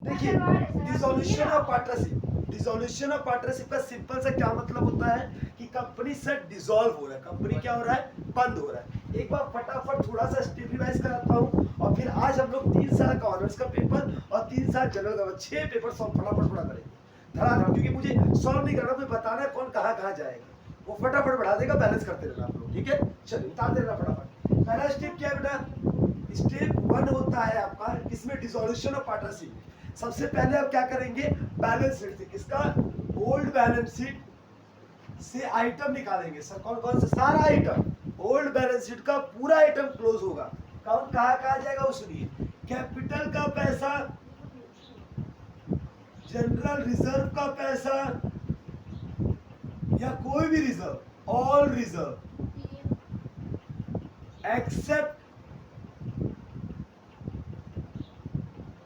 देखिए, dissolution of partnership, dissolution of partnership का simple सा क्या मतलब होता है कि कंपनी से डिसॉल्व हो रहा है, कंपनी क्या हो रहा है, बंद हो रहा है। एक बार फटाफट थोड़ा सा स्टेप रिवाइज कराता हूँ, और फिर आज हम लोग 3 साल का ऑनर्स का पेपर और 3 साल जनरल का 6 पेपर सॉल्व फटाफट थोड़ा करेंगे धड़ाधड़, क्योंकि मुझे सॉल्व नहीं करना, मुझे बताना है कौन कहाँ कहाँ जाएगा, वो फटाफट बढ़ा देगा, बैलेंस करते रहना आप लोग, ठीक है। चलिए उतारते रहना फटाफट। पहला स्टेप क्या है बेटा, स्टेप 1 होता है आपका, इसमें डिसोल्यूशन ऑफ पार्टनरशिप। सबसे पहले आप क्या करेंगे, बैलेंस शीट से किसका, ओल्ड बैलेंस शीट से आइटम निकालेंगे। सर कौन कौन सा, सारा आइटम, ओल्ड बैलेंस शीट का पूरा आइटम क्लोज होगा। कौन कहाँ कहाँ जाएगा, उसमें कैपिटल का पैसा, जनरल रिजर्व का पैसा, या कोई भी reserve, all reserve except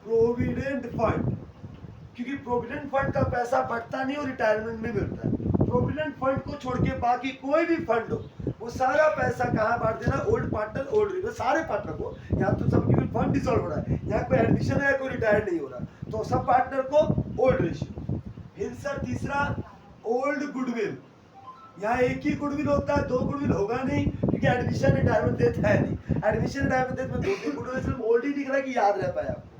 provident fund, क्योंकि प्रोविडेंट फंड का पैसा बढ़ता नहीं और रिटायरमेंट में मिलता है। प्रोविडेंट फंड को छोड़ के बाकी कोई भी फंड हो, वो सारा पैसा कहाँ बांट देना, ओल्ड पार्टनर ओल्ड रिजर्व, सारे पार्टनर को। यहाँ तो सब फंड डिसॉल्व हो रहा है, यहाँ कोई एडमिशन है, कोई रिटायर नहीं हो रहा, तो सब पार्टनर को ओल्ड रेशियो। फिर सर तीसरा, ओल्ड गुडविल, यहाँ एक ही गुडविल होता है, 2 गुडविल होगा नहीं, क्योंकि एडमिशन रिटायरमेंट डेथ है नहीं। एडमिशन रिटायरमेंट डेथ में 2-3 गुडविल सिर्फ ओल्ड ही दिख रहा है कि याद रह पाया आपको।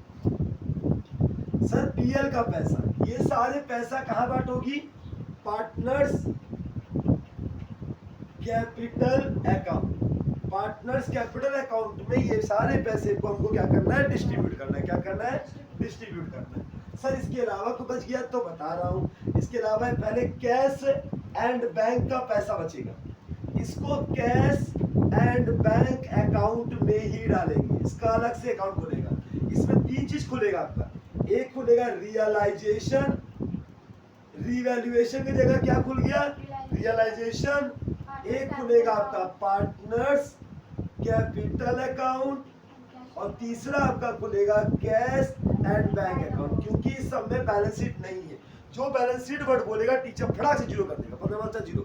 सर पीएल का पैसा, ये सारे पैसा कहाँ बांटोगी, partners capital account, partners capital account में ये सारे पैसे को हमको क्या करना है, डिस्ट्रीब्यूट करना है। क्या करना है, डिस्ट्रीब्यूट करना है। सर इसके अलावा तो बच गया, तो बता रहा हूँ, इसके अलावा पहले कैश एंड बैंक का पैसा बचेगा, इसको कैश एंड बैंक अकाउंट में ही डालेंगे, इसका अलग से अकाउंट खुलेगा। इसमें 3 चीज खुलेगा आपका, एक खुलेगा रियलाइजेशन, रिवैल्यूएशन की जगह क्या खुल गया, रियलाइजेशन। एक खुलेगा आपका पार्टनर्स कैपिटल अकाउंट, और तीसरा आपका खुलेगा कैश एंड बैंक अकाउंट। क्योंकि इस सब में बैलेंस शीट नहीं है, जो बैलेंस शीट वर्ड बोलेगा टीचर फटाक से जीरो कर देगा, पता चलता जीरो,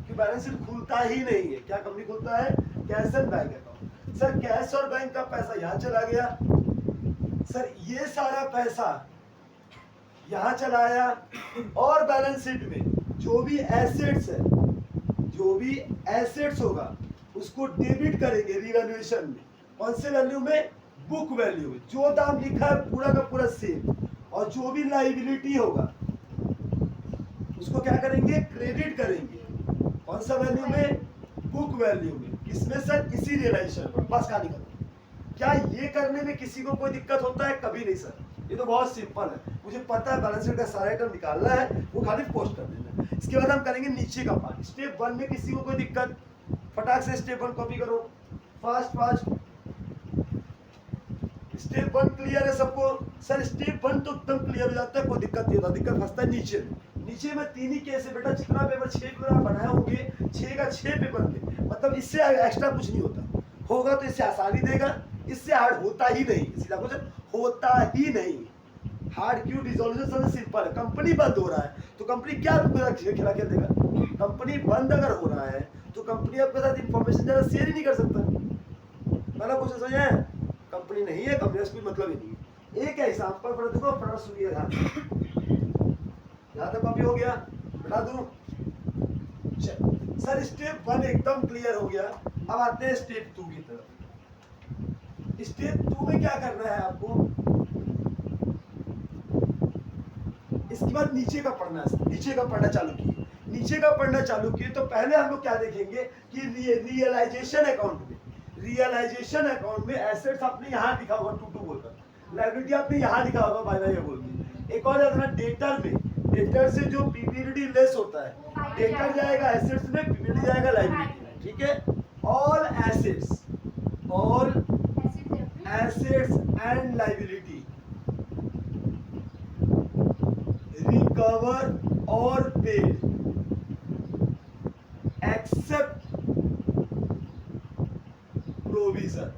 कि बैलेंस शीट खुलता ही नहीं है। क्या कंपनी खुलता है, cash and bank account. Sir cash और बैंक का पैसा यहाँ चला गया, सर ये सारा पैसा यहाँ चलाया, और बैलेंस शीट में जो भी एसेट्स है, जो भी एसेट्स होगा उसको डेबिट करेंगे रिवैल्यूएशन में। कौन से वैल्यू में, बुक वैल्यू में, जो दाम लिखा है पूरा का पूरा सेम। और जो भी लाइबिलिटी होगा उसको क्या करेंगे, क्रेडिट करेंगे। कौन सा वैल्यू में, बुक वैल्यू में। किसमें सर, इसी रियलाइजेशन पर। बस कहानी खत्म। क्या ये करने में किसी को कोई दिक्कत होता है, कभी नहीं सर, ये तो बहुत सिंपल है। मुझे पता है बैलेंस शीट का सारा आइटम निकालना है, वो खाली पोस्ट कर देना है। इसके बाद हम करेंगे नीचे का पार्ट। स्टेप 1 में किसी को कोई दिक्कत, फटाक से स्टेप 1 कॉपी करो, फास्ट। स्टेप 1 क्लियर है सबको, सर स्टेप 1 तो एकदम क्लियर हो जाता है, कोई दिक्कत नहीं होता। दिक्कत फंसता है नीचे में 3 ही केस है बेटा। जितना पेपर 6 पेपर आप बनाए होंगे, 6 का 6 पेपर में, मतलब इससे एक्स्ट्रा कुछ नहीं होता। होगा तो इससे आसानी देगा, इससे हार्ड होता ही नहीं, सीधा क्वेश्चन होता ही नहीं। हार्ड क्यों, डिसोल्यूशन सबसे सिंपल है। कंपनी बंद हो रहा है तो कंपनी क्या खिला के देगा, कंपनी बंद अगर हो रहा है तो कंपनी आपके साथ इंफॉर्मेशन ज्यादा शेयर ही नहीं कर सकता। मतलब कुछ समझ आया, कंपनी नहीं है, कंपनी से कोई मतलब ही नहीं है। एक एग्जांपल पर देखो, फटाफट सुनिए ध्यान। यहाँ तक कॉपी हो गया, बता दूं। सर स्टेप 1 एकदम क्लियर हो गया। अब आते हैं स्टेप 2 की तरफ। स्टेप 2 में क्या करना है आपको, इसके बाद नीचे का पढ़ना है। नीचे का पढ़ना चालू किए, नीचे का पढ़ना चालू किए तो पहले हम लोग क्या देखेंगे कि रियलाइजेशन अकाउंट में, रियलाइजेशन अकाउंट में एसेट्स आपने यहाँ लिखा होगा 22 बोलकर, लायबिलिटी आपने यहाँ लिखा होगा बाय बाय बोल के। एक और जाता है डेटर में, डेटर से जो पीपीडी लेस होता है, डेटर जाएगा एसेट्स में, पीपीडी जाएगा लायबिलिटी में, ठीक है। All assets, all assets and liability recover और पेड एक्सेप्ट प्रोविजन।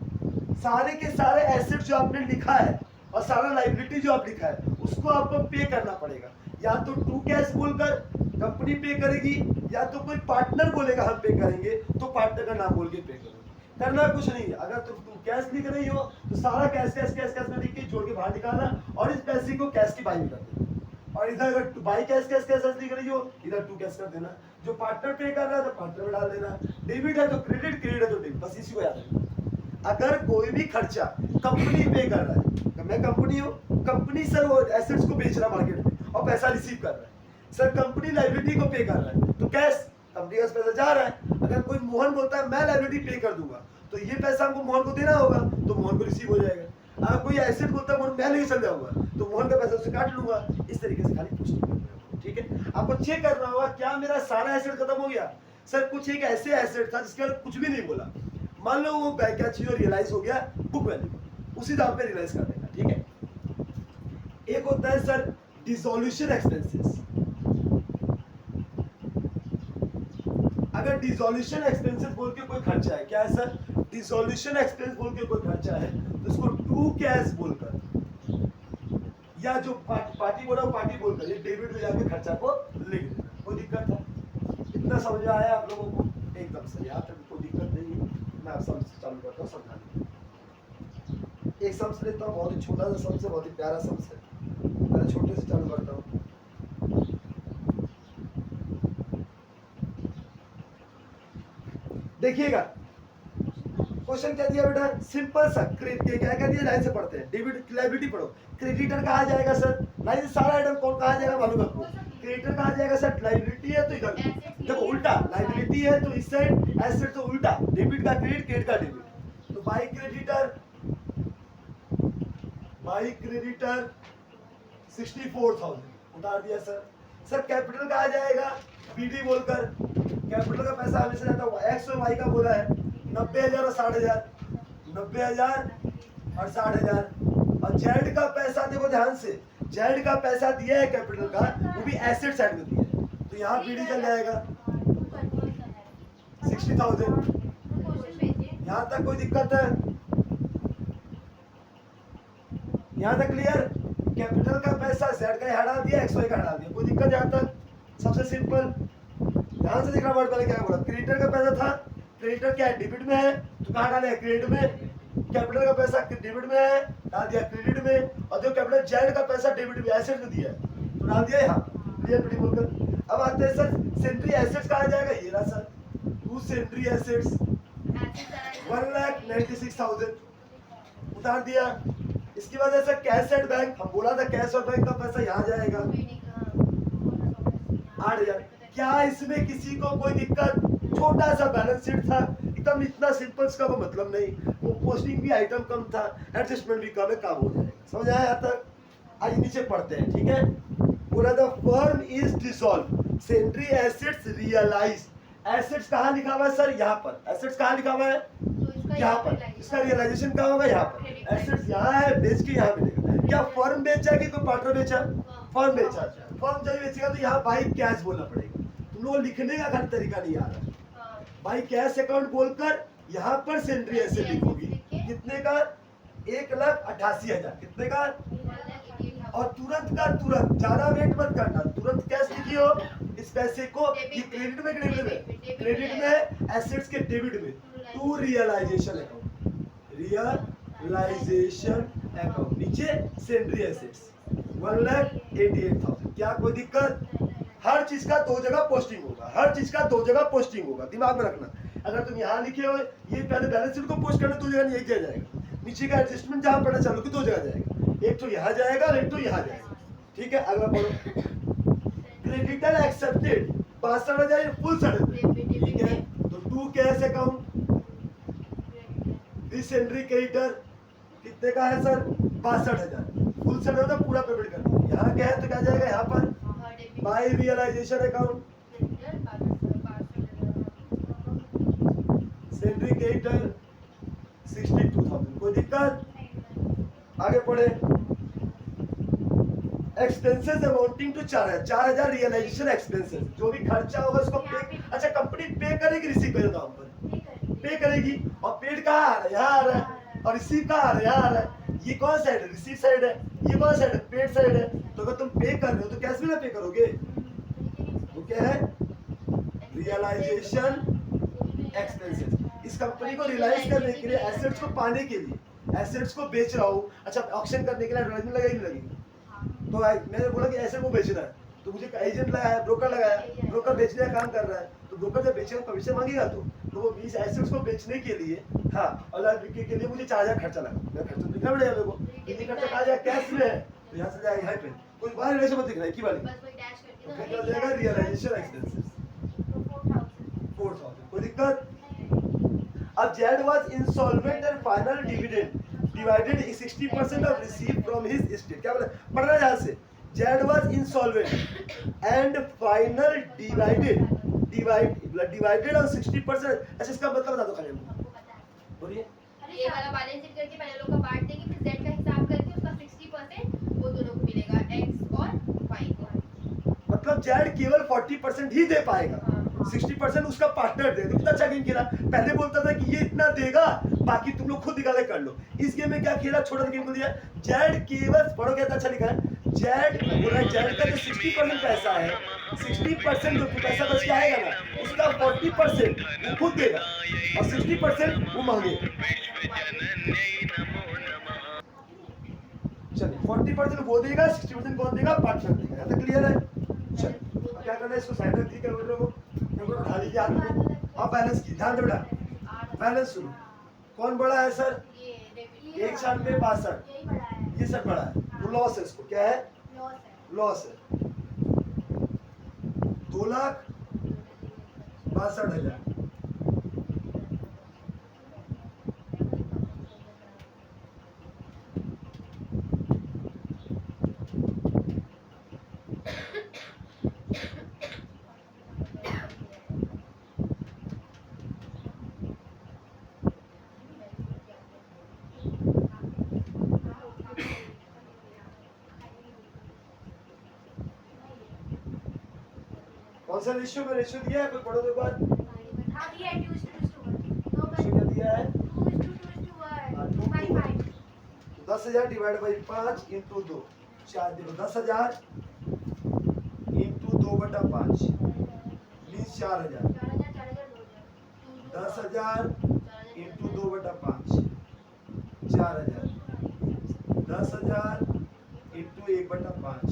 सारे के सारे एसेट जो आपने लिखा है और सारा लाइबिलिटी जो आप लिखा है उसको आपको पे करना पड़ेगा। या तो टू कैश बोलकर कंपनी पे करेगी, या तो कोई पार्टनर बोलेगा हम पे करेंगे तो पार्टनर का नाम बोल के पे करोगे। करना कुछ नहीं है। अगर तुम कैश लिख रही हो तो सारा कैश कैश कैश कैश में लिख के जोड़ के बाहर निकालना और इस पैसे को कैश की बाई में कर देना। और इधर अगर बाई कैश कैश कैश लिख रही हो इधर टू कैश कर देना। जो पार्टनर पे कर रहा है तो पार्टनर में डाल देना। डेबिट है तो क्रेडिट, क्रेडिट है तो डेबिट, बस इसी को याद रखना। अगर कोई भी खर्चा कंपनी पे कर रहा है, मैं कंपनी हूँ, कंपनी सर वो एसेट्स को बेच रहा है मार्केट में और पैसा रिसीव कर रहा है, सर कंपनी लायबिलिटी को पे कर रहा है तो कैश कंपनी का पैसा जा रहा है। अगर कोई मोहन बोलता है मैं लायबिलिटी पे कर दूंगा तो ये पैसा हमको मोहन को देना होगा तो मोहन को रिसीव हो जाएगा। अगर कोई एसेट बोलता है मोहन मैं नहीं चल जाऊंगा तो मोहन का पैसा उससे काट लूंगा। इस तरीके से खाली पुष्टि करना है, ठीक है। आपको चेक करना होगा क्या मेरा सारा एसेट खत्म हो गया। सर कुछ एक ऐसे एसेट था जिसके कुछ भी नहीं बोला, मान लो वो क्या चीज रियलाइज हो गया बुक वैल्यू, उसी दाम पे रियलाइज कर देगा, ठीक है। एक होता है सर डिसोल्यूशन एक्सपेंसेस। अगर डिसोल्यूशन एक्सपेंसेस बोल के कोई खर्चा है, क्या है सर, डिसोल्यूशन एक्सपेंस बोल के कोई खर्चा है तो उसको टू कैश बोलकर या जो पार्टी बोला वो पार्टी बोलकर ये डेबिट में जाके खर्चा को लिख देना। कोई दिक्कत है? इतना समझ में आया आप लोगों को? एकदम सही, यहाँ तक कोई दिक्कत नहीं है। मैं आप समझ चालू करता हूँ समझाने। एक सम्स लेता हूँ, बहुत ही छोटा सा सम्स है, बहुत ही प्यारा सम्स है। पहले छोटे से चालू करता हूँ। देखिएगा क्वेश्चन क्या दिया बेटा, सिंपल सा क्या क्या दिया, लाइन से पढ़ते हैं। डेबिट लायबिलिटी पढ़ो। क्रेडिटर कहा जाएगा सर, लाइन से सारा आइटम कौन कहा जाएगा मालूम आपको। क्रेडिटर कहा जाएगा सर, लायबिलिटी है तो इधर देखो उल्टा, लायबिलिटी है तो इस साइड, एसेट तो उल्टा, डेबिट का क्रेडिट, क्रेडिट का डेबिट। तो बाई क्रेडिटर 64,000 उतार दिया सर। सर कैपिटल कहा जाएगा बीडी बोलकर, कैपिटल का पैसा हमेशा जाता है एक्स और वाई का बोला है 90,000 और 60,000, 90,000 और 60,000। और जेड का पैसा देखो ध्यान से, जेड का पैसा दिया है कैपिटल का, वो भी एसेट साइड में दिया है तो यहाँ बीडी चल जाएगा 60,000। यहाँ तक कोई दिक्कत है? यहाँ तक क्लियर? कैपिटल का पैसा जेड का हटा दिया, एक्स वाई का हटा दिया, कोई दिक्कत यहाँ तक? सबसे सिंपल। ध्यान से देखना, वर्ड पहले क्या बोला, क्रेडिटर का पैसा था, क्रेडिटर क्या है डेबिट में है तो कहाँ डाले क्रेडिट में। कैपिटल का पैसा डेबिट में है, डाल दिया क्रेडिट में। और जो कैपिटल जेड का पैसा डेबिट में एसेट में दिया है तो डाल दिया यहाँ क्लियर पीडी बोलकर। अब आते हैं सर सेंट्री एसेट्स कहा जाएगा, ये रहा सर टू सेंट्री एसेट्स 1,96,000 उतार दिया। इसके बाद ऐसा कैश एट बैंक, हम बोला था कैश और बैंक का पैसा यहाँ जाएगा 8,000। क्या इसमें किसी को कोई दिक्कत? छोटा सा बैलेंस शीट था एकदम, इतना सिंपल, इसका वो मतलब नहीं, वो पोस्टिंग भी आइटम कम था, एडजस्टमेंट भी कम है, काम हो जाएगा। समझ आया यहाँ तक? आज नीचे पढ़ते हैं, ठीक है। पूरा the firm is dissolve, sundry assets realise. Assets कहाँ लिखा हुआ है सर? यहाँ पर। एसेट्स कहाँ लिखा हुआ है? यहाँ पर। इसका रियलाइजेशन कहाँ होगा? यहाँ पर। एसेट्स यहाँ है, बेच के यहाँ मिलेगा। क्या फर्म बेचा कि कोई पार्टनर बेचा? फर्म बेचा। फर्म जब बेचेगा तो यहाँ बाई कैश बोलना पड़ेगा। तुम लोग लिखने का घर तरीका नहीं आ रहा। बाई कैश अकाउंट बोलकर यहाँ पर सेंट्री एसेट लिखोगी, कितने का? 1,88,000। कितने का? और तुरंत का तुरंत, ज्यादा वेट मत करना, तुरंत कैश लिखियो। इस पैसे को ये क्रेडिट में, क्रेडिट में एसेट्स के डेबिट में, to realisation account, realisation account, नीचे सेंट्री एसेट्स 1,88,000। क्या कोई दिक्कत? हर चीज का दो जगह पोस्टिंग होगा, हर चीज का दो जगह पोस्टिंग होगा, दिमाग में रखना। अगर तुम यहाँ लिखे हो ये पहले बैलेंस शीट को पोस्ट करना, दो जगह यही जाएगा। नीचे का एडजस्टमेंट जहाँ पढ़ना चालू की दो जगह जाएगा, एक तो यहाँ जाएगा और एक तो यहाँ जाएगा, ठीक है। अगला पढ़ो। क्रेडिटर एक्सेप्टेड 62,000 फुल सर्टिफिकेट, ठीक है। तो to cash account, this entry creditor कितने का है सर? 62,000 फुल सर्टिफिकेट, पूरा पेमेंट कर दिया। यहाँ क्या है तो क्या जाएगा यहाँ पर? By realisation account, sundry creditor 62,000। कोई दिक्कत? आगे पढ़े। Expenses amounting to 4,000 realisation expenses, जो भी खर्चा होगा उसको पे, अच्छा कंपनी पे करेगी, रिसीव करेगा हम पर पे करेगी। और पेड कहाँ आ रहा है? यहाँ आ रहा है। और रिसीव कहाँ आ रहा है? यहाँ आ रहा है। ये कौन साइड है? रिसीव साइड है। ये कौन साइड है? पेड साइड है। तो अगर तुम पे कर रहे हो तो कैश में ना पे करोगे, तो क्या है? Realisation expenses. इस कंपनी को रियलाइज करने के लिए, एसेट्स को पाने के लिए, एसेट्स को बेच रहा हूँ, अच्छा ऑक्शन करने के लिए एडवर्टाइजमेंट लगेगी नहीं लगेगी? तो मैंने बोला कि एसेट को बेचना है, तो मुझे एजेंट लगाया, ब्रोकर लगाया, ब्रोकर बेचने का काम कर रहा है, तो ब्रोकर जब बेचेगा कमीशन मांगेगा तो वो इस एसेट्स को बेचने के लिए, हाँ, और बिक्री के लिए मुझे 4000 खर्चा लगा। मेरा खर्चा तो दिखना पड़ेगा मेरे को, कितनी खर्चा कहा जाए कैश में है, तो यहाँ से जाएगा यहाँ पे कोई बाहर रिलेशन मत दिख रहा है की वाली, तो कितना जाएगा रियलाइजेशन एक्सपेंसेस 4000। कोई दिक्कत? अब Z was insolvent and final dividend divided 60% of receive from his estate. क्या बोला पढ़ना ध्यान से, Z was insolvent and final divided on 60%। अच्छा इसका मतलब बता दो खाली हमको, बोलिए। ये वाला बैलेंस शीट करके पहले लोग का बांट देंगे, फिर जेड का हिसाब करके उसका 60% वो दोनों को मिलेगा, एक्स और वाई को। मतलब जेड केवल 40% ही दे पाएगा, 60% उसका पार्टनर दे। कितना अच्छा गेम खेला, पहले बोलता था कि ये इतना देगा बाकी तुम लोग खुद निकाले कर लो। इस गेम में क्या खेला, छोटा सा गेम को दिया, जेड केवल, पढ़ो क्या अच्छा लिखा है, जेड बोल रहा है जेड का जो 60% पैसा है, 60% जो पैसा बच के आएगा ना उसका 40% वो खुद देगा और 60% वो मांगेगा। चलिए 40% वो देगा, 60% कौन देगा, पार्टनर देगा। यहाँ तक क्लियर है? चलिए क्या करना है, इसको साइड रख दी, कैलकुलेटर को कैलकुलेटर उठा लीजिए हाथ में, अब बैलेंस की ध्यान दे बेटा, बैलेंस सुनो, कौन बड़ा है सर, 196 ये सर बड़ा है, वो लॉस है, इसको क्या है, लॉस है 2,62,000। कौन सा रेशियो में रेशियो दिया है, कोई पढ़ो तो बात, रेशियो दिया है 10,000 डिवाइड बाई 5 इंटू 2, 4 देखो 10,000 इंटू 2/5 मीन्स 4,000, 10,000 इंटू 2/5 4,000, 10,000 इंटू 1/5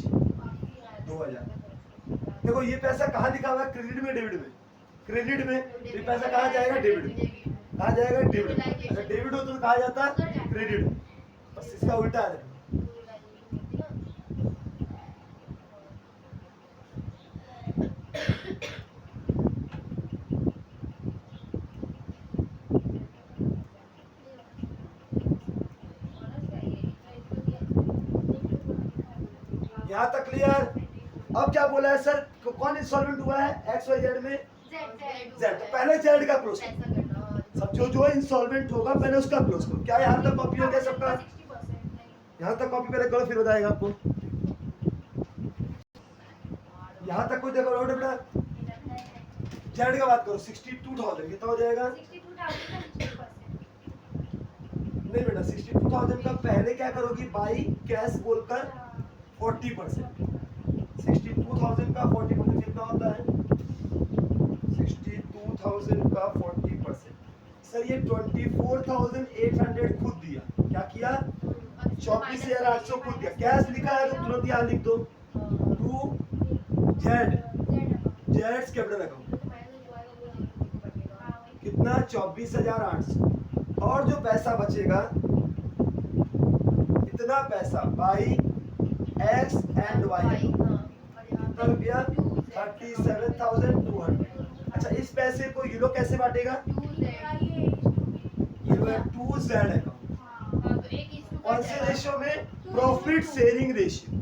2,000। देखो ये पैसा कहाँ लिखा हुआ है, क्रेडिट में डेबिट में, क्रेडिट में, ये पैसा कहाँ जाएगा, डेबिट में, कहाँ जाएगा, डेबिट में। अगर डेबिट हो तो कहाँ जाता है, क्रेडिट में, बस इसका उल्टा है। यहाँ तक क्लियर? अब क्या बोला है सर, कौन इंसॉल्वेंट हुआ है एक्स वाई जेड में, जेड, तो पहले जेड का क्लोज करो, सब जो इंसॉल्वेंट होगा पहले उसका क्लोज करो। क्या यहाँ तक कॉपी हो गया सबका, यहाँ तक कॉपी पहले करो फिर बताएगा आपको। यहाँ तक कोई देखो रोड बेटा, जेड का बात करो 62,000 कितना हो जाएगा, नहीं बेटा 62,000 का पहले क्या करोगी, बाई कैश बोलकर 40%, 62,000 का 40% कितना होता है, 62,000 का 40%, सर ये 24,800 खुद दिया, क्या किया, 24,800 खुद दिया, कैश लिखा है तो तुरंत यहाँ लिख दो टू जेड, जेड्स कैपिटल अकाउंट कितना 24,800, और जो पैसा बचेगा इतना पैसा बाई एक्स एंड वाई कितना रुपया 37,200। अच्छा इस पैसे को ये लोग कैसे बांटेगा, ये 2Z अकाउंट, कौन से रेशियो में, profit sharing ratio,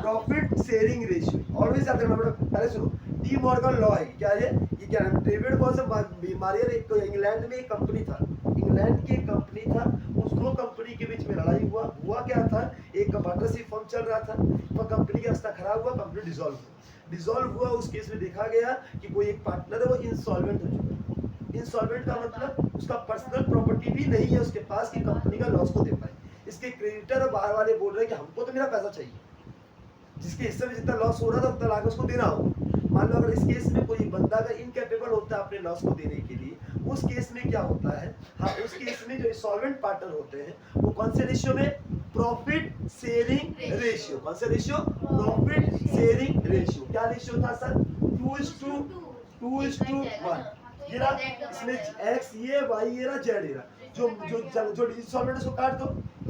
profit sharing ratio. Always याद रखना बेटा, पहले सुनो डी मॉर्गन लॉ है, क्या है ये क्या है, डेविड वॉज बीमारी, एक तो इंग्लैंड में एक कंपनी था, इंग्लैंड की कंपनी था, उस दो कंपनी के बीच में लड़ाई हुआ क्या था, एक पार्टनरशिप फर्म चल रहा था, तो कंपनी का रास्ता खराब हुआ, कंपनी डिसॉल्व हुआ। उस केस में देखा गया कि कोई एक पार्टनर है वो इंसॉल्वेंट हो चुका है। इंसॉल्वेंट का मतलब उसका पर्सनल प्रॉपर्टी भी नहीं है उसके पास कि कंपनी का लॉस को दे पाए। इसके क्रेडिटर और बाहर वाले बोल रहे हैं कि हमको तो मेरा पैसा चाहिए, जिसके हिस्से में जितना लॉस हो रहा था उतना लाख उसको देना होगा। मान लो अगर इस केस में कोई बंदा अगर इनकैपेबल होता है अपने लॉस को देने के लिए, उस केस में क्या होता है, हाँ उस केस में जो इंसॉल्वेंट पार्टनर होते हैं वो कौन से रेशियो में, प्रॉफिट शेयरिंग रेशियो, कौन सा रेशियो, प्रॉफिट शेयरिंग रेशियो। क्या रेशियो था सर, 2:1। ये रहा इसमें x ये y ये रहा z ये रहा, जो इंस्टॉलमेंट उसको काट दो,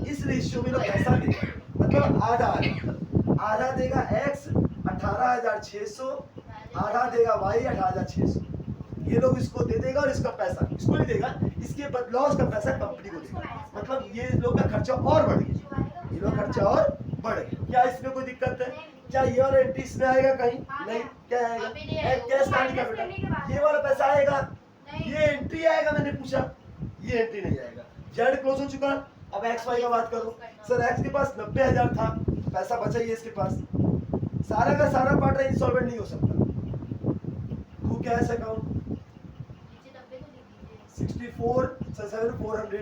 इस रेशियो में लोग पैसा देगा, मतलब आधा आधा आधा देगा x 18,600, आधा देगा y 18,600। ये लोग इसको दे देगा और इसका पैसा इसको नहीं देगा, इसके लॉस का पैसा कंपनी को देगा, मतलब ये लोग का खर्चा और बढ़ गया, ये लोग खर्चा और बढ़ गया। क्या इसमें कोई दिक्कत है, क्या ये वाला एंट्री इसमें आएगा कहीं नहीं, क्या आएगा, कैश कहानी का बेटा, ये वाला पैसा आएगा, ये एंट्री आएगा, मैंने पूछा ये एंट्री नहीं आएगा। जेड क्लोज हो चुका, अब एक्स वाई का बात करो, सर एक्स के पास 90,000 था, पैसा बचा ही है इसके पास, सारा का सारा पार्टनर इंसॉल्वेंट नहीं हो सकता, तू क्या है account 64,700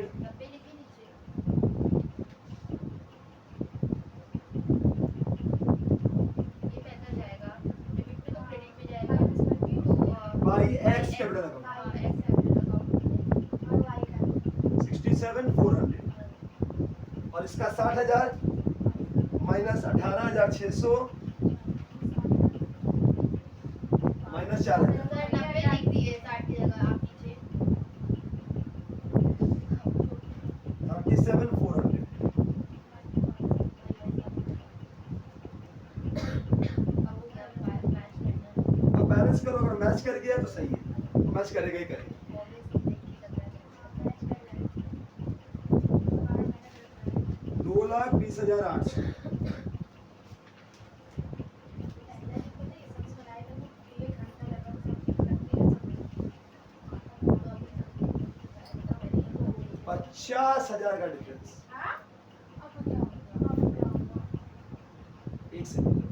by x capital account 67,400 और इसका 60,000 माइनस 18,600 माइनस 4,000 37,400। अब बैलेंस करो, अगर मैच कर गया तो सही है, मैच करेगा ही करेगा। 2,20,800 50,000 का डिफरेंस। एक सेकंड,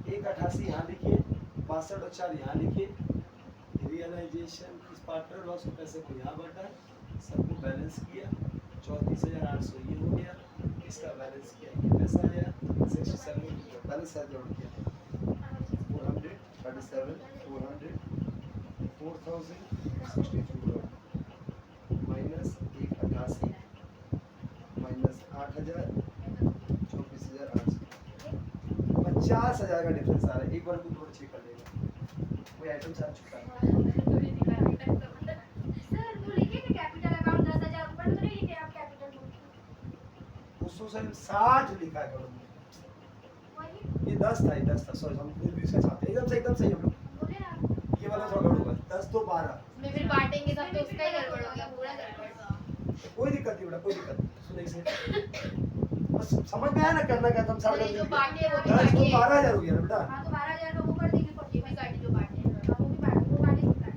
1,88 यहाँ लिखिए, 62 और 4 यहाँ लिखिए, रियलाइजेशन इस पार्टनर लॉस के पैसे को यहाँ बांटा, सबको बैलेंस किया, 34,800 ये हो गया, इसका बैलेंस किया, ये पैसा आया 67 बैलेंस है जोड़ किया 400 37 400 4,064 माइनस 1,88 माइनस 8,000 24,800 50,000 का डिफरेंस आ रहा है। एक बार तू थोड़ा चेक कर लेगा, कोई आइटम आ चुका है। उसको सर 60 लिखा है कॉलम में, ये 10 था, ये 10 था, सॉरी हम फिर भी इसका छापते एकदम सही हम लोग, ये वाला थोड़ा गड़बड़ हुआ, 10 तो 12 में फिर बांटेंगे सब तो उसका ही गड़बड़ हो गया, पूरा गड़बड़। कोई दिक्कत नहीं बेटा, कोई दिक्कत नहीं, सुन से बस समझ में आया ना करना क्या, तुम सारा जो बांटे वो भी 10 तो काटिए। 12,000 हो गया ना बेटा, हाँ तो 12,000 का वो कर देंगे, ये भी काटिए जो बांटे हैं। वो भी बांट, वो बांट ही सकता है।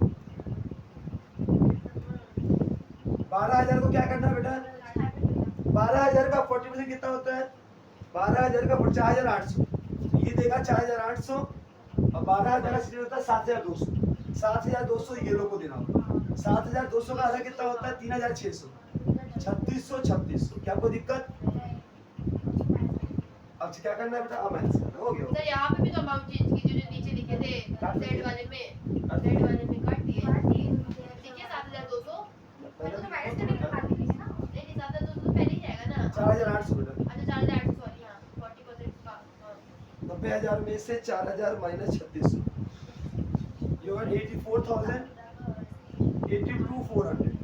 12,000 को क्या करना है बेटा, 12,000 का 40% कितना होता है, 12,000 का 4,800, ये देगा 4,800 और 12,000 का सीधे होता है 7,200, 7,200 ये लोग को देना होगा, 7,200 का आधा कितना होता है 3,600, 3,600 क्या कोई दिक्कत। अब क्या करना है बेटा, अब माइनस करना, हो गया सर यहाँ पे भी तो अमाउंट चेंज कीजिए, जो नीचे लिखे थे जेड वाले में, जेड वाले में काट दिए, देखिए 7,200 मैंने तो माइनस करने के बाद दिए ना। नहीं 7,200 तो पहले ही जाएगा ना। 4,800 बेटा, अच्छा 4,800 सॉरी, हाँ 40% का, हाँ 90,000 में से 4,000 माइनस 3,600, यू आर 84,000 82,400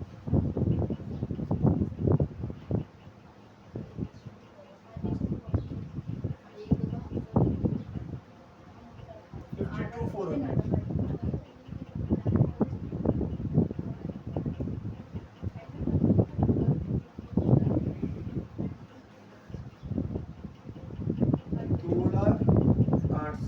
52,400 2,08,000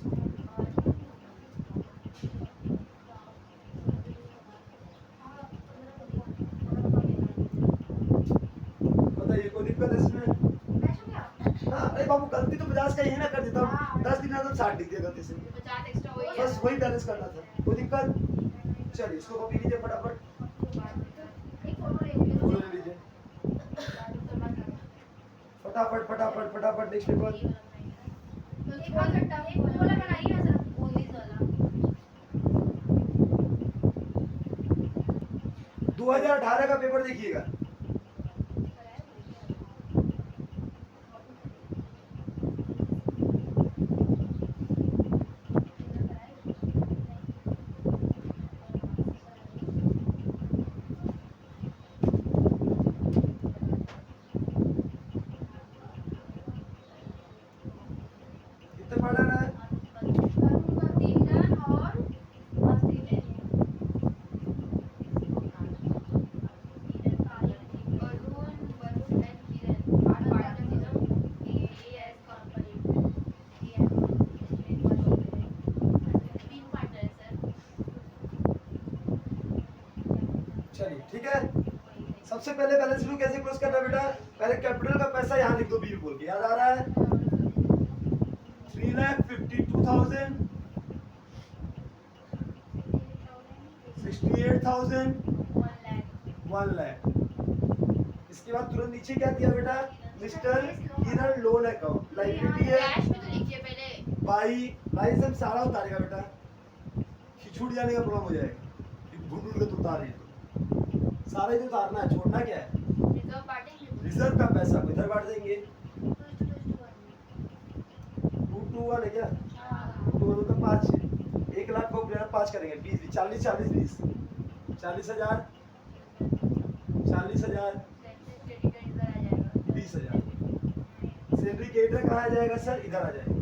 बताइए कोई दिक्कत है इसमें। मैच हो गया? हाँ अरे बाबू गलती तो 50 का ही ना कर देता हूँ, 10 दिन तो 60 लिख दिया गलती से, 50 एक्स्ट्रा हो ही बस वही बैलेंस करना था, कोई दिक्कत। चलिए इसको कॉपी कीजिए फटाफट, एक फोटो ले लीजिए। फोटो ले लीजिए फटाफट फटाफट फटाफट, नेक्स्ट पेपर। एक और घंटा, एक वो वाला बनाइए ना सर, ओनली वाला। 2018 का पेपर देखिएगा। कितने पढ़ रहा है? चलिए ठीक है। सबसे पहले बैलेंस शीट कैसे क्लोज करना है बेटा? पहले कैपिटल का पैसा यहाँ लिख दो बी बोल के, याद आ रहा है? 3,52,000, 68,000, 1 लाख। इसके बाद तुरंत नीचे क्या दिया बेटा? मिस्टर किरण लोन अकाउंट लाइबिलिटी है कैश में तो लिखिए पहले। भाई सब सारा उतारेगा बेटा, छूट जाने का प्रॉब्लम हो जाएगा। ढूंढ ढूंढ के तो उतार रही है, सारा ही तो उतारना है, छोड़ना क्या है? रिजर्व बांटेंगे। रिजर्व का पैसा को इधर बांट देंगे। 221 है क्या? 221 मतलब 5, 1 लाख को 5 करेंगे, 20, 40, 40, 20, 40,000, 40,000, 20,000। सैलरी केटर कहाँ आ जाएगा सर? इधर आ जाएगा,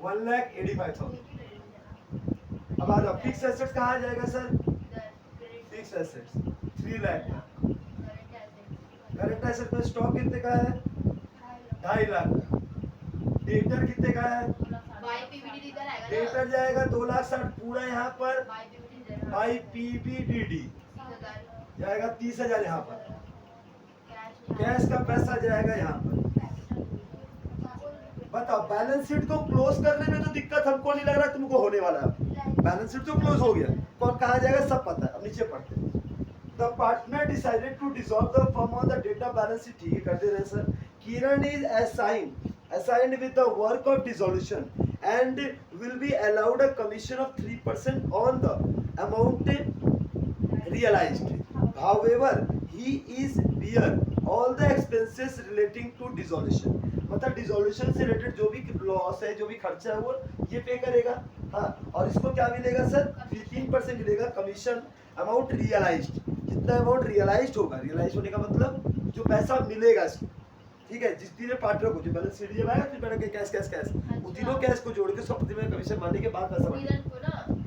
1,85,000। अब आ जाओ, फिक्स एसेट्स कहाँ आ जाएगा सर? फिक्स एसेट्स 3 लाख का। करंट एसेट में स्टॉक कितने का है? 2.5 लाख का। डेटर कितने का है? डेटर जाएगा 2,60,000 पूरा यहाँ पर। बाई पीबीडीडी जाएगा 30,000 यहाँ पर। कैश का पैसा जाएगा यहाँ पर। बताओ, बैलेंस शीट को क्लोज करने में तो दिक्कत हमको नहीं लग रहा, तुमको होने वाला है। बैलेंस शीट तो क्लोज हो गया, कौन कहाँ जाएगा सब पता है। अब नीचे पढ़ते हैं। The partner decided to dissolve the firm on the date of balance sheet। ठीक है, करते रहे sir. Kiran is assigned with the work of dissolution and will be allowed a commission of 3% on the amount realized. However, he is bear all the expenses relating to dissolution। मतलब dissolution से related जो भी loss है, जो भी खर्चा है, वो ये पे करेगा। हाँ, और इसको क्या मिलेगा सर? 3% मिलेगा कमीशन। अमाउंट रियलाइज्ड, जितना अमाउंट रियलाइज्ड होगा, रियलाइज होने का मतलब जो पैसा मिलेगा इसको, ठीक है, जिस तीनों पार्टनर को जो बैलेंस शीट जब आएगा, फिर बैठ के कैश कैश कैश, वो तीनों कैश को जोड़ के उसका प्रति महीने कमीशन मारने के बाद पैसा बनेगा।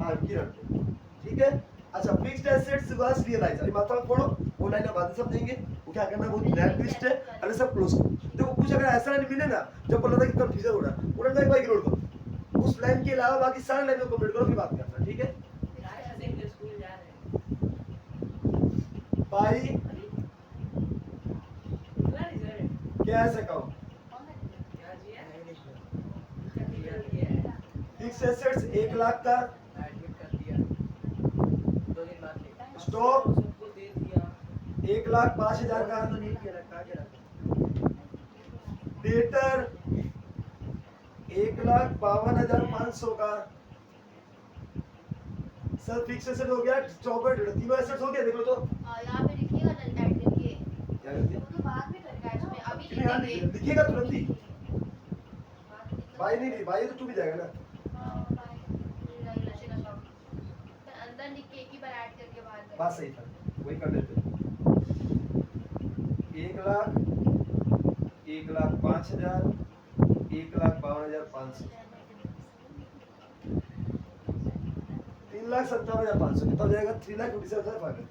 हाँ, किरण को, ठीक है। अच्छा, फिक्स्ड एसेट्स वाज रियलाइज। अरे माता छोड़ो, वो लाइन बाद में समझेंगे। वो क्या करना, वो नैप लिस्ट है, अरे सब क्लोज करो। देखो कुछ अगर ऐसा नहीं मिले ना, जब बोला था कि कंफ्यूजन हो रहा है, उन्होंने एक बार इग्नोर करो, उस लाइन के अलावा बाकी सारे लाइन को कंप्लीट करो, फिर बात करना, ठीक है। By cash account, fix assets 1 lakh का, स्टॉक 1,05,000 का, डेटर 1,52,500 का। सर फिक्स एसेट हो गया, स्टॉक और तीनों एसेट्स हो गए। देखो तो यहाँ पे लिखिएगा, ऐड लिखिए। क्या करते हैं? तो बाद में कैश में अभी लिखेंगे, लिखिएगा तुरंत ही। बाई नहीं, बाई तो टू भी जाएगा ना। अंदर लिख के एक ही बार ऐड करके बाहर कर। बात सही था, वही कर लेते। 1 लाख, 1,05,000, 1,52,500, 3,57,500। कितना हो जाएगा? 3,57,500।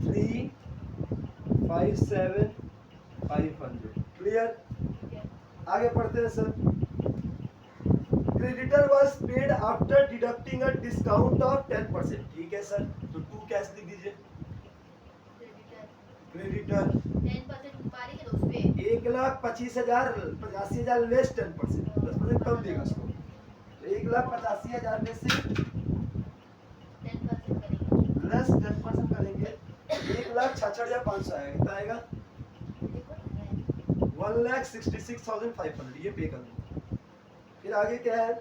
3,57,500। क्लियर? आगे पढ़ते हैं sir. Creditor was paid after deducting a discount of 10%। ठीक है सर, तो 2 कैश लिख दीजिए। क्रेडिटर 10% पारी के दोस्त पे 1,25,000, 85,000 लेस 10%, 10% कम देगा उसको। तो 1,85,000 में से 10% करेंगे, लेस 10% करेंगे, 1,66,500 आएगा। कितना आएगा? 1,66,500। ये पे कर दो। फिर आगे क्या है?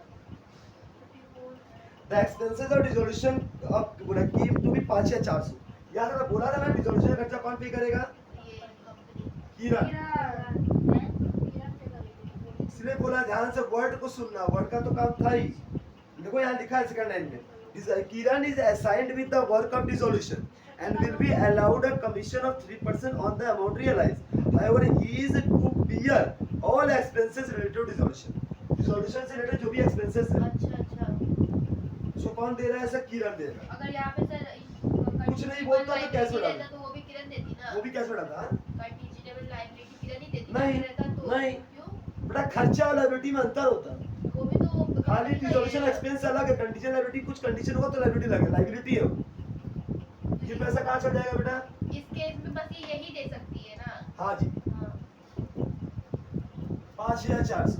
The expenses of dissolution of बोला कीम टू बी 5 या 400। याद है बोला था ना डिसोल्यूशन का खर्चा कौन पे करेगा? ये कंपनी किरण। किरण इसलिए बोला ध्यान से वर्ड को सुनना, वर्ड का तो काम था ही। देखो यहाँ लिखा है सेकंड लाइन में, Kiran is assigned with the work of dissolution and will be allowed a commission of 3% on the amount realized. However, he is to bear all expenses related to dissolution. Dissolution से related जो भी expenses है, अच्छा उसको कौन दे रहा है? ऐसा किरण दे रहा है। अगर यहाँ पे सर कुछ नहीं बोलता तो कैसे डालता? तो वो भी किरण देती ना, वो भी कैसे डालता? कंटीन्यूएबल लायबिलिटी किरण ही देती नहीं, रहता तो नहीं। क्यों? बेटा खर्चा और लायबिलिटी में अंतर होता है। वो भी तो खाली डिसोल्यूशन एक्सपेंस अलग है, कंडीशन लायबिलिटी कुछ कंडीशन होगा तो लायबिलिटी अलग है, लायबिलिटी है वो। ये पैसा कहाँ चल जाएगा बेटा? इस केस में बस ये यही दे सकती है ना। हाँ जी, हाँ। 5400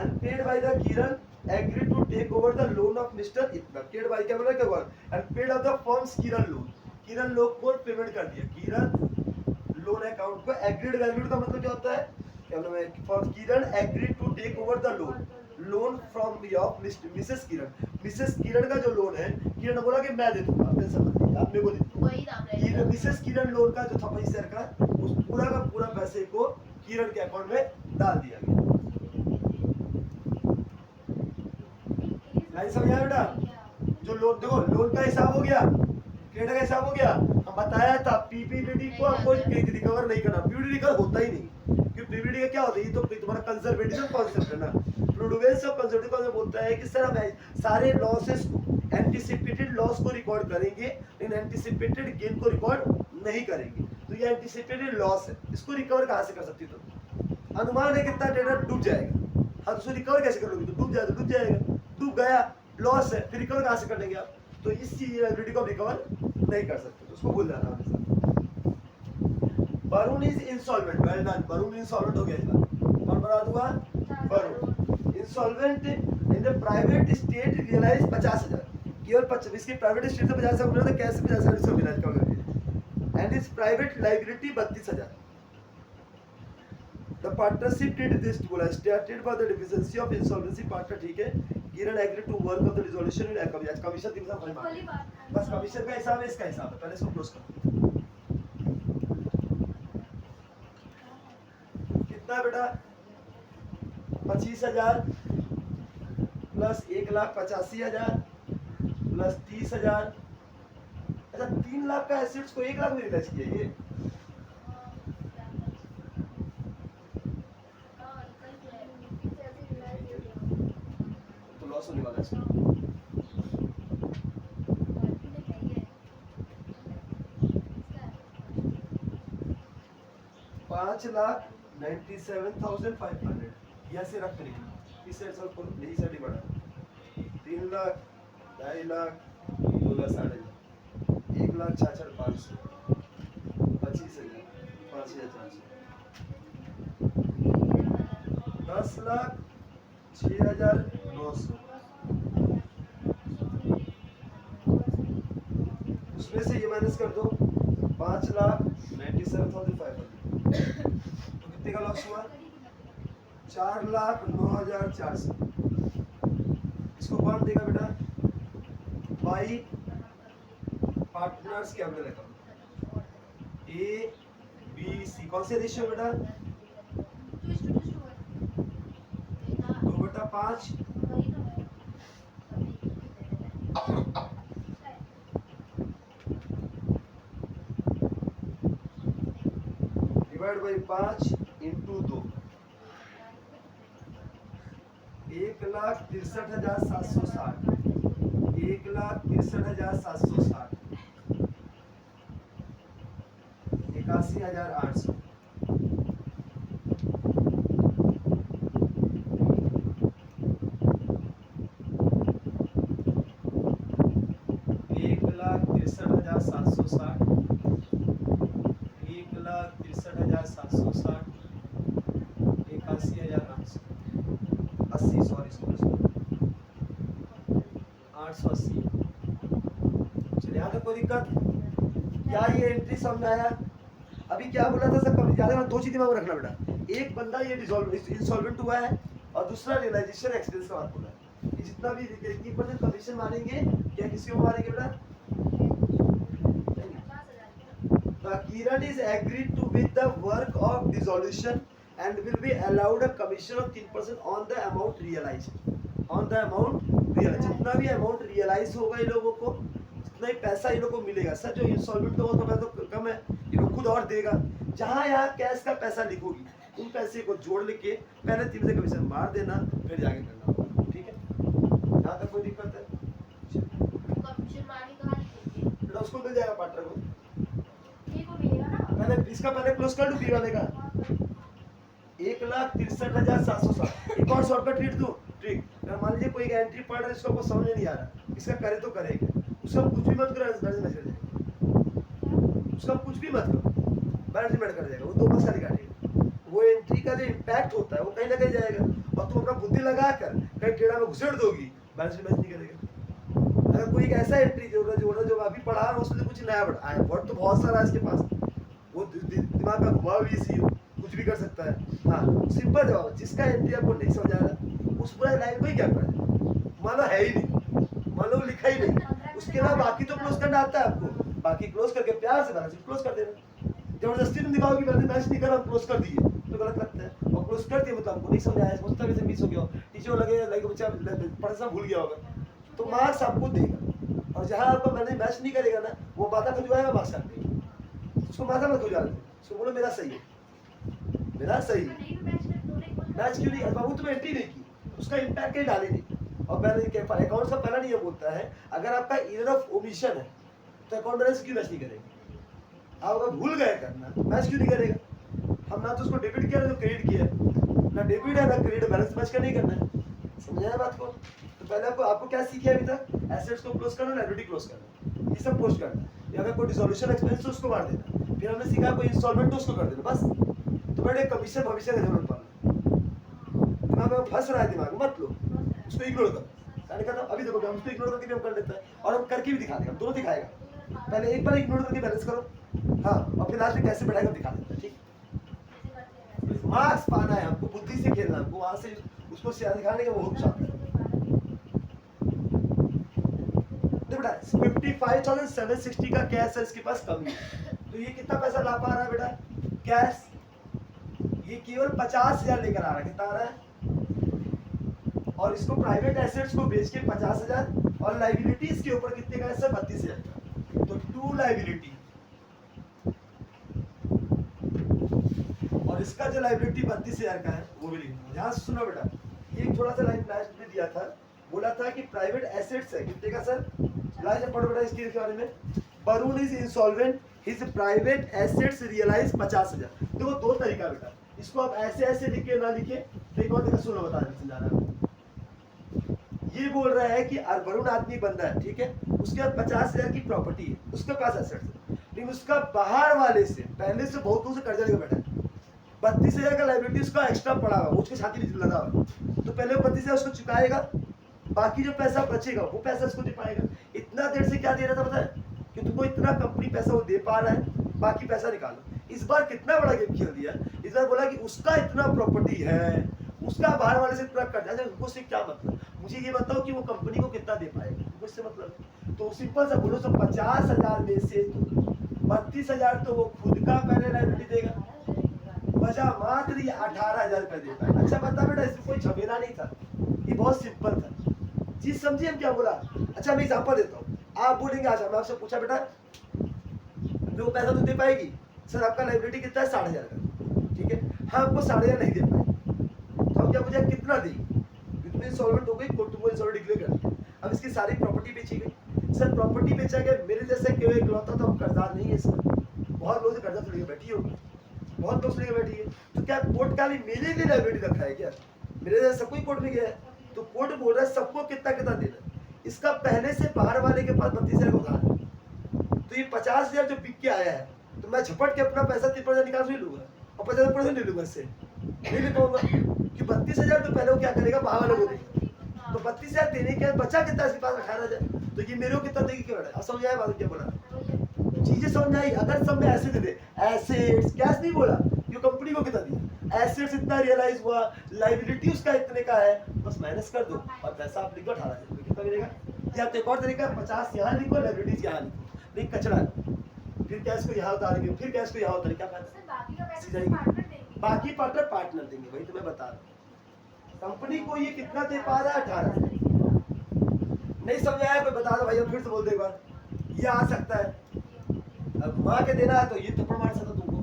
and paid by the Kiran agreed to take over the loan of Mr. इतना paid by क्या बोला क्या हुआ? and paid of the firm's Kiran loan, किरण लोग को पेमेंट कर दिया। किरण लोन अकाउंट को एग्रीड वैल्यू का मतलब क्या होता है? क्या नाम है? For Kiran agreed to take over the loan from Mrs Kiran. Mrs Kiran का जो लोन है, किरण ने बोला कि मैं दे दूंगा, टेंशन मत लीजिए, आप मेरे को दे दो। वही दाम रहेगा। मिसेस किरण लोन का जो था 25,000 का, उस पूरा का पूरा पैसे को किरण के अकाउंट में डाल दिया गया। नहीं समझ आया बेटा? जो लोन देखो, लोन का हिसाब हो गया, क्रेडिट का हिसाब हो गया। हम बताया था पीपीडीडी को आपको रिकवर नहीं करना, पीपीडीडी का होता ही नहीं, क्योंकि पीपीडीडी का क्या होता है? ये तो तुम्हारा कंजर्वेटिव कॉन्सेप्ट है ना। प्रूडेंस ऑफ कंजर्वेटिव कॉन्सेप्ट बोलता है कि सर हम सारे लॉसेस को, एंटीसिपेटेड लॉस को रिकॉर्ड करेंगे, लेकिन एंटीसिपेटेड गेन को रिकॉर्ड नहीं करेंगे। तो ये एंटीसिपेटेड लॉस है, इसको रिकवर कहां से कर सकती हो तुम? अनुमान है कितना डेटा डूब जाएगा, हाँ तो उसको रिकवर कैसे कर लोगे? तो डूब जाएगा, डूब जाएगा, डूब गया, लॉस है, फिर रिकवर कहां से कर लेंगे आप? तो इस चीज लायबिलिटी को रिकवर नहीं कर सकते, तो उसको भूल जाना हमेशा। Varun is insolvent, well done, Varun insolvent हो गया इस बार। कौन बना दूंगा? Varun insolvent in the private state realise 50,000, केवल इसकी प्राइवेट स्टेट से 50,000 मिला था, कैसे 50,000 इसको रियलाइज कर गया। And is private liability 32,000। The partnership did this बोला started by the deficiency of insolvency partner, ठीक है। Kiran agreed to work of the dissolution in commission दिवसा भाई वाली बात बस कमीशन का हिसाब है, इसका हिसाब है, पहले इसको क्लोज कर। कितना बेटा? 25,000 प्लस 1,85,000 प्लस 30,000। अच्छा 3 लाख का एसेट्स को 1 लाख में रिलाइज किया ये? तो लॉस होने वाला है इसमें। 5,97,500 यहाँ से रख करेंगे, इस साइड सब यही साइड बढ़ा। 3 लाख, 2.5 लाख, 2 लाख 4.5, 1 लाख 66,500, 25,000, 5,400, 10 लाख 6,900। उसमें से ये माइनस कर दो, 5,97,500, तो कितने का लॉस हुआ? 4,09,400। इसको कौन देगा बेटा? बाई पार्टनर्स के अंदर अकाउंट ए बी सी। कौन से रेशियो बेटा? 2/5 डिवाइड बाई 5 इंटू 2, 1,63,760, 1,63,760, 81,800। कोई दिक्कत? क्या ये एंट्री समझ में आया? अभी क्या बोला था सब? ज्यादा दो चीज दिमाग में रखना बेटा, एक बंदा ये इंसॉल्वेंट हुआ है और दूसरा रियलाइजेशन एक्सपेंस का बात बोला है। कि जितना भी 80% कमीशन मारेंगे क्या किसी को मारेंगे बेटा? Kiran is agreed to with the work of dissolution and will be allowed a commission of 3% on the amount realized. On the amount realized. जितना भी amount realize होगा इन लोगों को, जितना ही पैसा इन लोगों को मिलेगा। सर जो इंस्टॉलमेंट होगा तो पैसा तो कम है, ये लोग खुद और देगा। जहाँ यहाँ कैश का पैसा लिखोगी, उन पैसे को जोड़ लेके पहले 3% कमीशन मार देना, फिर जाके करना होगा। ठीक है? यहाँ तक कोई दिक्कत है? कमीशन मारने कहाँ लिखेंगे? फिर उसको मिल जाएगा पार्टनर को। ये को मिलेगा ना। पहले इसका पहले क्लोज कर लूँ बी वाले का। 1,63,760। एक और शॉर्टकट ट्रिक दूं? ट्रिक मान लीजिए कोई एंट्री पढ़ रहा है, इसको आपको समझ में नहीं आ रहा, इसका करे तो करेगा, उसका कुछ भी मत करो, बैलेंस कर जाएगा। उसका कुछ भी मत करो, बैलेंस कर जाएगा, वो 2 बस खाली काटेगा। वो एंट्री का जो इम्पैक्ट होता है वो कहीं ना कहीं जाएगा, और तुम अपना बुद्धि लगा कर कहीं टेढ़ा में घुसेड़ दोगी, बैलेंस नहीं करेगा। अगर कोई एक ऐसा एंट्री जो अभी पढ़ा रहा है उसमें कुछ नया वर्ड तो बहुत सारा है इसके पास, वो दिमाग का घुमाव भी इसी हो, कुछ भी कर सकता है। हाँ, सिंपल जवाब, जिसका एंट्री आपको नहीं समझ आ रहा उस पूरा लाइन को ही क्या करें, मान लो है ही नहीं, मान लो लिखा ही नहीं, उसके अलावा बाकी तो क्लोज करना आता है आपको, बाकी क्लोज करके प्यार से बैलेंस क्लोज कर देना। जबरदस्ती तुम दिखाओगे बैलेंस मैच नहीं करा, क्लोज कर दिए तो गलत लगता है, और क्लोज कर दिए मतलब हमको नहीं समझ आया, सोचता कैसे मिस हो गया, टीचर लगेगा बच्चा पढ़ना भूल गया होगा, तो मार्क्स आपको देगा। और जहाँ आपका मैंने मैच नहीं करेगा ना, वो माथा खुजवाएगा, मार्क्स काट देगा। उसको माथा मत खुजवा दे, उसको बोलो मेरा सही है, मेरा सही है। मैच क्यों नहीं? बाबू तुम एंट्री नहीं की, उसका इम्पैक्ट कहीं डाले नहीं। और बैलेंस अकाउंट का पहला नियम बोलता है, अगर आपका एरर ऑफ ओमिशन है तो अकाउंट बैलेंस क्यों मैच नहीं करेगा? आप अगर भूल गए करना, मैच क्यों नहीं करेगा? हम ना तो उसको डेबिट किया ना तो क्रेडिट किया, ना डेबिट है ना क्रेडिट, बैलेंस मैच का नहीं करना है। समझाया बात को? तो पहले आपको क्या सीखे अभी तक? एसेट्स को क्लोज करना, लायबिलिटी क्लोज करना, ये सब पोस्ट करना। अगर कोई डिसोल्यूशन एक्सपेंस तो उसको मार देना, फिर हमने सीखा कोई इंस्टॉलमेंट तो उसको कर देना, बस। तो मैंने कमीशन भविष्य का जरूरत पड़ना, दिमाग में फंस रहा है, दिमाग मत लो, उसको इग्नोर करो। मैंने कहा अभी देखो हम उसको इग्नोर करके भी हम कर लेते हैं, और हम करके भी दिखा देंगे, दोनों दिखाएगा। पहले एक बार इग्नोर करके बैलेंस करो, हाँ, और फिर लास्ट में कैसे बढ़ाएगा दिखा देते हैं। ठीक, मार्क्स पाना है हमको, बुद्धि से खेलना हमको, वहां से उसको दिखाने का बहुत चाहता है। 55,760 का कैश है इसके पास कमी है, तो ये कितना पैसा ला पा रहा है बेटा कैश? ये केवल 50,000 लेकर आ रहा है। कितना आ रहा है? और इसको प्राइवेट एसेट्स को बेच के 50,000, और लाइबिलिटीज के ऊपर कितने का है सर? 32,000 का। तो 2 लाइबिलिटी, और इसका जो लाइबिलिटी 32,000 का है वो भी लिखना। ध्यान से सुनो बेटा, ये थोड़ा सा लाइन लास्ट में दिया था, बोला था कि प्राइवेट एसेट्स है कितने का सर? लाइज पढ़ो बेटा इसके बारे में। Varun is insolvent, his private assets realise 50,000। देखो 2 तरीका बेटा, इसको आप ऐसे ऐसे लिखे ना लिखे, तो एक और तरीका सुनो, बता रहे समझा रहा हूं। ये बोल रहा है कि वरुण आदमी बंदा है, ठीक है, उसके पास 50,000 की प्रॉपर्टी है, उसके पास एसेट्स है, लेकिन उसका बाहर वाले से पहले से बहुत दूर से कर्जा लेकर बैठा है। 32,000 का लाइबिलिटी उसका एक्स्ट्रा पड़ा हुआ, उसके साथ ही लगा हुआ, तो पहले वो 32,000 उसको चुकाएगा, बाकी जो पैसा बचेगा वो पैसा उसको दे पाएगा। इतना देर से क्या दे रहा था पता है? कि तुमको इतना कंपनी पैसा वो दे पा रहा है, बाकी पैसा निकालो। इस बार कितना बड़ा गेम खेल दिया, इस बार बोला कि उसका इतना प्रॉपर्टी है, उसका बाहर वाले से इतना कर्जा है, उससे क्या मतलब? मुझे ये बताओ कि वो कंपनी को कितना दे पाएगा, उससे मतलब। तो सिंपल सा बोलो, सब 50,000 में से 32,000 तो वो खुद का पहले लाइबिलिटी देगा, बचा मात्र ये 18,000 रुपए देता है। अच्छा बता बेटा, इसमें कोई झमेला नहीं था, ये बहुत सिंपल था। चीज समझिए हम क्या बोला? अच्छा मैं एग्जांपल देता हूँ, आप बोलेंगे अच्छा मैं आपसे पूछा बेटा जो पैसा तो दे पाएगी सर, आपका लाइबिलिटी कितना है? 60,000 का, ठीक है, हाँ आपको 60,000 नहीं दे पाए, तो हम क्या पूछा कितना देगी? तुमने इंसॉल्वेंट हो गई, कोर्ट तुमको इंसॉल्वेंट डिक्लेयर कर दिया, अब इसकी सारी प्रॉपर्टी बेची गई। सर प्रॉपर्टी बेचा गया, मेरे जैसे केवल इकलौता तो कर्जदार नहीं है इसका, बहुत लोग से कर्जा लेकर बैठी होगी, बहुत लोग लेकर बैठी है, तो क्या कोर्ट खाली मेरे लिए लाइबिलिटी रखा है क्या? मेरे जैसे सब कोई कोर्ट में गया है, तो कोर्ट बोल रहा है सबको कितना कितना देना। इसका पहले से बाहर वाले के पास 32,000 का उधार है, तो ये 50,000 जो बिक के आया है, तो मैं झपट के अपना पैसा 3% निकाल नहीं लूंगा, और 50% ले लूंगा इससे, नहीं ले पाऊंगा, कि 32,000 तो पहले वो क्या करेगा, बाहर वाले को देगा, तो 32,000 देने के बचा कितना इसके पास? 18,000, तो ये मेरे को कितना देगी क्या? अब समझ आया बात क्या बोला? चीजें समझ आई? अगर सब में ऐसे दे दे, एसेट्स कैश नहीं बोला, क्यों कंपनी को कितना दिया, एसेट्स इतना रियलाइज हुआ, लायबिलिटी उसका इतने का है, बस माइनस कर दो और पैसा आप लिखो 18,000 रुपये, कितना मिलेगा। या तो एक और तरीका 50 यहाँ लिखो, लायबिलिटीज यहाँ लिखो, नहीं कचरा है। फिर कैश को यहाँ उतारेंगे, फिर कैश को यहाँ उतारेंगे, क्या फायदा। सर बाकी का पैसा सीधा तो ही। पार्टनर देंगे। बाकी पार्टनर देंगे, वही तो मैं बता रहा हूँ। कंपनी को ये कितना दे पा रहा है, 18,000। नहीं समझ आया कोई बता दो भैया, फिर से बोल दे एक बार। ये आ सकता है, अब घुमा के देना है तो ये तो प्रमाण सकता तुमको।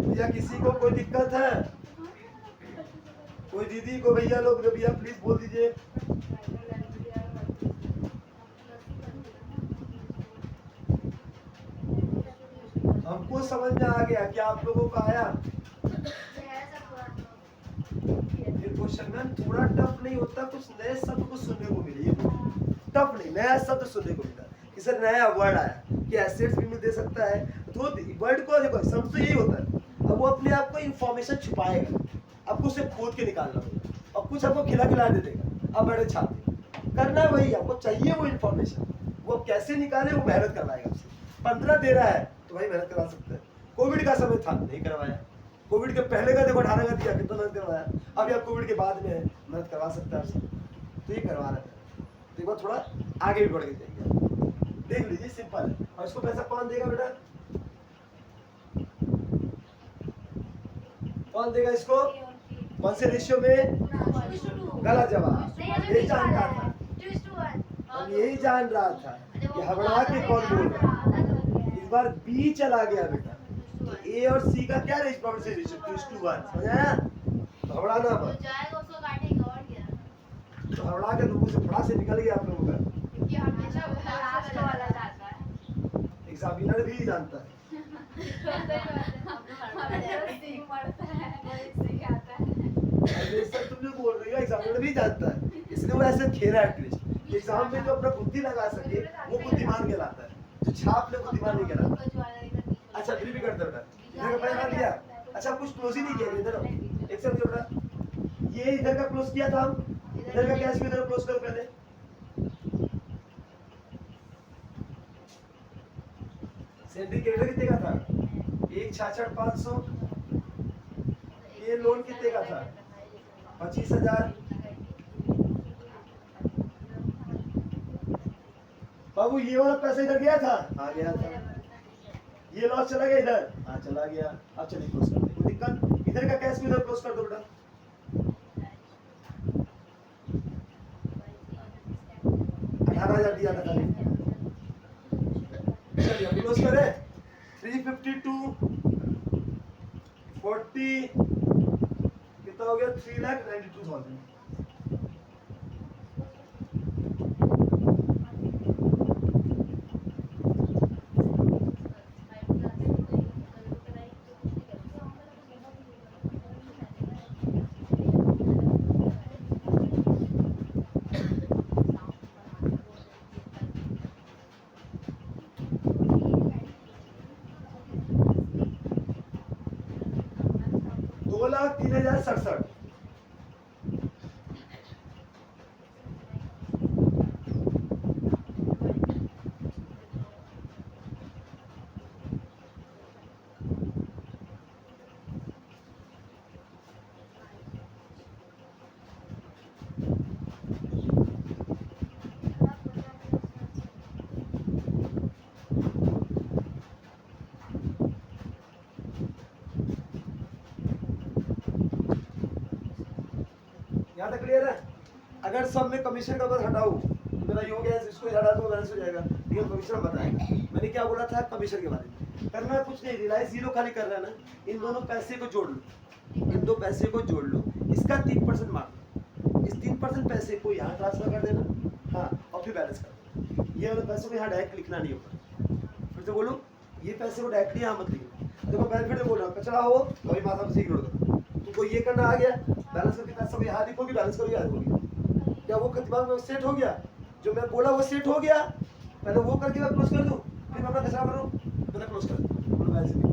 भैया किसी को कोई दिक्कत है, कोई दीदी को भैया लोग, भैया प्लीज बोल दीजिए। हमको समझ में आ गया, क्या आप लोगों को आया। ये क्वेश्चन में थोड़ा टफ नहीं होता, कुछ नए शब्द को सुनने को मिले, टफ नहीं, नया शब्द सुनने को मिला कि सर नया वर्ड आया कि एसेट्स भी दे सकता है। तो वर्ड को देखो, समझ तो यही होता है। अब वो अपने आप को इंफॉर्मेशन छुपाएगा, आपको उसे खोद के निकालना होगा और कुछ आपको खिला दे देगा। अब बड़े छात्र करना वही, आपको चाहिए वो इंफॉर्मेशन, वो कैसे निकाले वो मेहनत करवाएगा आपसे। 15 दे रहा है तो भाई मेहनत करवा सकते हैं। कोविड का समय था, नहीं करवाया। कोविड के पहले का देखो 18 का दिया, कितना मेहनत करवाया। अभी आप कोविड के बाद में मेहनत करवा सकते हैं आपसे, तो ये करवा रहे हैं। तो एक बार थोड़ा आगे भी बढ़ के जाइए, देख लीजिए, सिंपल है। और इसको पैसा कौन देगा बेटा, कौन देगा इसको, कौन से रेशियो में। गलत जवाब, यही जान रहा था, हम यही जान रहा था कि हबड़ा के कौन बोल रहा है। इस बार बी चला गया बेटा, तो ए और सी का क्या रेशियो, 2:1, समझ आया। तो हबड़ा ना पर जाएगा उसको काटेगा और क्या। तो हबड़ा के लोगों से फड़ा से निकल गया आप लोगों का। क्योंकि हमेशा लास्ट वाला जाता है। एग्जामिनर भी जानता है। अरे सर तुम जो बोल रही हो एग्जामिनर भी जानता है, इसलिए वो ऐसे खेला है। एटलीस्ट एग्जाम में जो अपना बुद्धि लगा सके वो बुद्धिमान कहलाता है, जो छाप ले बुद्धिमान नहीं कहलाता। अच्छा फिर भी करते बेटा, इधर का पहला दिया। अच्छा कुछ क्लोज ही नहीं किया इधर, एक सेकंड बेटा, ये इधर का क्लोज किया था हम, इधर का कैश भी इधर क्लोज करो पहले। सिंडिकेटर कितने का था, 1,66,500। ये लोन कितने का था, 25,000। बाबू ये वाला पैसा इधर गया था, हाँ गया था। ये लॉस चला गया इधर, हाँ चला गया। अब चलिए क्लोज कर दे, कोई दिक्कत। इधर का कैश भी इधर क्लोज कर दो बेटा। 18,000 दिया था खाली। चलिए अब क्लोज करें। 352 40 कितना हो गया, 3,92,000। दो लाख 3,067। यहाँ तक क्लियर है। अगर सब में कमीशन का बस हटाओ तो मेरा ये हो गया, इसको हटा दो बैलेंस हो जाएगा। लेकिन कमीशन बताएगा, मैंने क्या बोला था कमीशन के बारे में। करना कुछ नहीं, रिलायंस जीरो खाली कर रहा है ना, इन दोनों पैसे को जोड़ लो, इन दो पैसे को जोड़ लो, इसका 3% मार लो, इस 3% पैसे को यहाँ ट्रांसफर कर देना, हाँ, और फिर बैलेंस कर दो। ये वाले पैसों को यहाँ डायरेक्ट लिखना नहीं होगा। फिर से बोलो, ये पैसे को डायरेक्टली यहाँ मत लिखो। देखो मैं फिर बोल रहा हूँ, कचरा हो तो वही बात हमसे इग्नोर करो। तुमको ये करना आ गया, बैलेंस करके पैसा को यहाँ लिखोगे, बैलेंस करोगे, यहाँ लिखोगे। क्या वो दिमाग में सेट हो गया, जो मैं बोला वो सेट हो गया। पहले वो करके मैं क्लोज कर दूं, फिर मैं अपना कचरा भरूं, मैंने क्लोज कर दूं, बोलो बैलेंस लिखिए।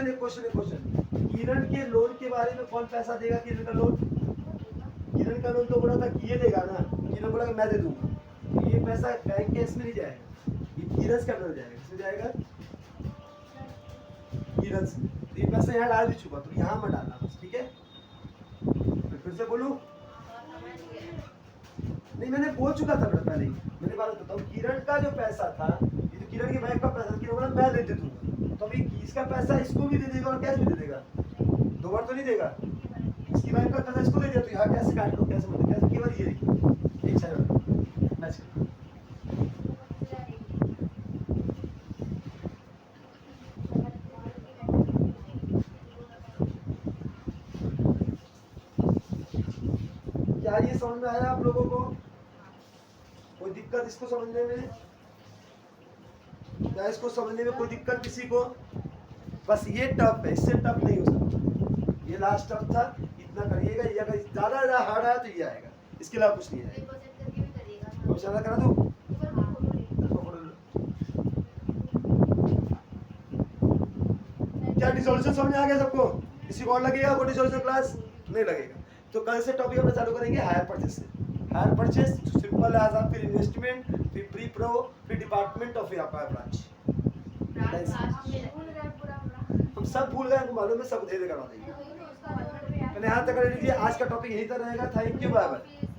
क्वेश्चन किरण के लोन के बारे में कौन पैसा देगा? किरण का लोन, किरण का लोन तो बोला था कि ये देगा ना, किरण बोला कि मैं दे दूंगा। ये पैसा बैंक केस में नहीं जाएगा, ये किरण का लोन जाएगा। किसमें जाएगा? किरण से। तो ये पैसा यहाँ डाल भी चुका, तो यहाँ मत डालना बस, ठीक है? फिर से बोलूं? नहीं, मैंने बोल चुका था बेटा पहले ही। मैंने बात बताता हूँ, किरण का जो पैसा था, ये तो किरण के बैंक का पैसा, किरण बोला मैं दे दूंगा, तो अभी इसका पैसा इसको भी दे देगा और कैश भी दे देगा, दो बार तो नहीं देगा। इसकी बैंक का पैसा इसको दे दिया, तो यहाँ कैसे काट लो, कैसे मतलब कैसे, केवल ये देखिए एक साइड मैच करो। क्या ये समझ में आया आप लोगों को? कोई दिक्कत इसको समझने में? क्या इसको समझने में कोई दिक्कत किसी को? बस ये टफ है, इससे टफ नहीं हो सकता। ये लास्ट टफ था, इतना करिएगा। ये अगर ज्यादा हार्ड आया तो ये आएगा, इसके अलावा कुछ नहीं आएगा। तो ज्यादा करा दो। क्या डिसोल्यूशन समझ में आ गया सबको? किसी को और लगेगा कोई डिसोल्यूशन क्लास? नहीं लगेगा। तो कल से टॉपिक अपना चालू करेंगे हायर परचेस से। हायर परचेस सिंपल एज आप, फिर इन्वेस्टमेंट, फिर प्री प्रो, फिर डिपार्टमेंट ऑफ आपका ब्रांच। हम सब भूल गए, हमको मालूम है, सब धीरे करवा देंगे। पहले यहाँ तक कर लीजिए। आज का टॉपिक यहीं तक रहेगा। Thank you, bye bye.